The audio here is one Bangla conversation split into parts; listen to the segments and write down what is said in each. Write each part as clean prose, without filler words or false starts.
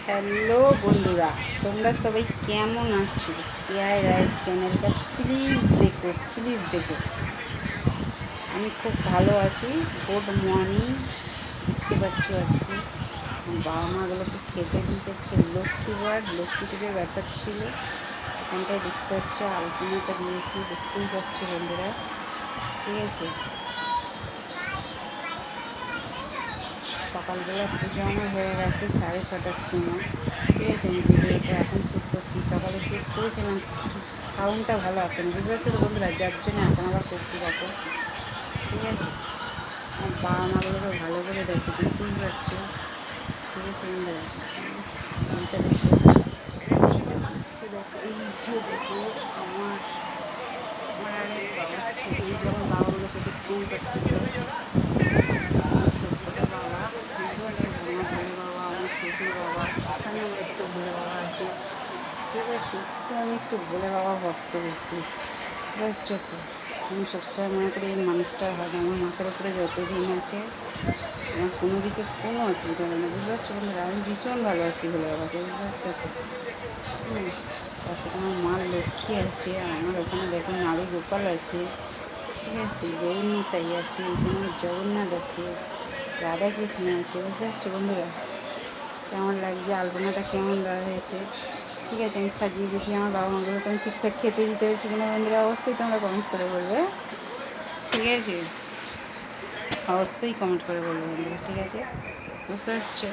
হ্যালো বন্ধুরা, তোমরা সবাই কেমন আছো? কেআই রায়ের চ্যানেলটা প্লিজ দেখো, প্লিজ দেখো। আমি খুব ভালো আছি। Good morning. দেখতে পাচ্ছ আজকে বাবা মাগুলোকে খেতে দিয়েছে। আজকে লক্ষ্মীবার, লক্ষ্মী পুজোর ব্যাপার ছিল। এখানটায় দেখতে পাচ্ছ আলপনাটা দিয়েছি, দেখতেই পাচ্ছ বন্ধুরা। ঠিক আছে, সকালবেলা পুজো আমার হয়ে গেছে 6:30টার সময়। ঠিক আছে, আমি ভিডিওটা এখন শ্যুট করছি। সকালে শ্যুট করেছিলাম, সাউন্ডটা ভালো আসে না, বুঝতে পারছো তো বন্ধুরা, যার জন্য এখন আবার করছি দেখো। ঠিক আছে, আমার বাবা মাগুলোকে ভালো করে দেখো, দেখতেই পাচ্ছ। ঠিক আছে বন্ধুরা, এইটা দেখো, এইটা আসতে দেখো, এই যে দেখো আমার আমার আরেক বাবা ছবি, এই যে আমার বাবাগুলোকে দেখতেই পাচ্ছি সব। সত্যটা বাবা, বুঝতে পারছো, আমার ভোলে বাবা, আমার শ্বশুর বাবা। এখানে আমার একটু ভোলে বাবা আছে। ঠিক আছে, তো আমি একটু ভোলে বাবা ভক্ত বেশি, বুঝতে তো। আমি সবসময় মনে করি এই মানুষটার হাত আমার মাথার উপরে যতদিন আছে আমার কোনো দিকে কোনো অসুবিধা হবে না, বুঝতে পারছো বন্ধুরা। আমি ভীষণ ভালোবাসি ভোলে বাবাকে, বুঝতে পারছো তো। তার সাথে আমার মা লক্ষ্মী আছে, আর আমার ওখানে দেখো নারী গোপাল আছে। ঠিক আছে, গৌরনীতাই আছে, এখানে জগন্নাথ আছে, রাধাকৃষ্ণ আছে, বুঝতে পারছো বন্ধুরা। কেমন লাগছে, আলপনাটা কেমন দেওয়া হয়েছে। ঠিক আছে, আমি সাজিয়ে দিয়েছি আমার বাবা মাগুলোকে। আমি ঠিকঠাক খেতে দিতে পেরেছি কিনা বন্ধুরা, অবশ্যই তোমরা কমেন্ট করে বলবে। ঠিক আছে, অবশ্যই কমেন্ট করে বলবে বন্ধুরা। ঠিক আছে, বুঝতে পারছো,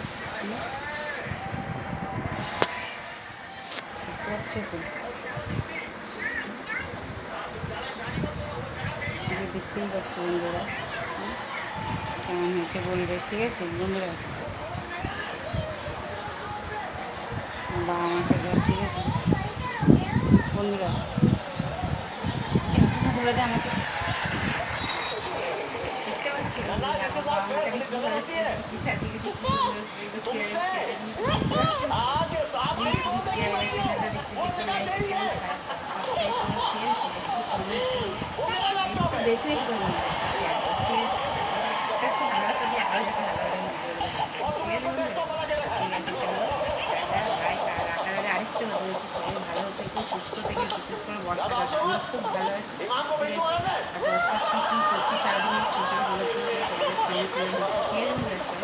বুঝতে পারছো তো। দেখতেই পাচ্ছ বন্ধুরা, কেমন হয়েছে বলবে। ঠিক আছে বন্ধুরা, বাবা মাকে দেওয়া। ঠিক আছে বন্ধুরা, একটু ধরে দে আমাকে। দেখতে পাচ্ছি বন্ধুরা, আমার বাবা মাকে আমি কীভাবে দিয়েছি, সাজিয়ে গেছি, চ্যানেলটা দেখতে দেখতে লাইক করে সাবস্ক্রাইব করে, ঠিক আছে, একটু কমেন্ট করে, একটু বেশি বেশি করে বন্ধুরা একটু শেয়ার করো। ঠিক আছে, একটু ভালোবাসা দিয়ে আরও যাতে ভালো ভালো ভিডিও ঠিক আছে বন্ধুরা। ঠিক আছে, চলো টাটা বাই। আর রাখার আগে আরেকটু কথা বলছি, সবাই ভালো থেকে সুস্থ থেকে, বিশেষ করে বর্ষাকাল আমরা খুব ভালো আছি। ঠিক আছে, আর বর্ষা কী কী করছি সারাদিন ছোটো ছোটো বলে তোমাদের সামনে তুলে ধরছি। ঠিক আছে বন্ধুরা, চলো।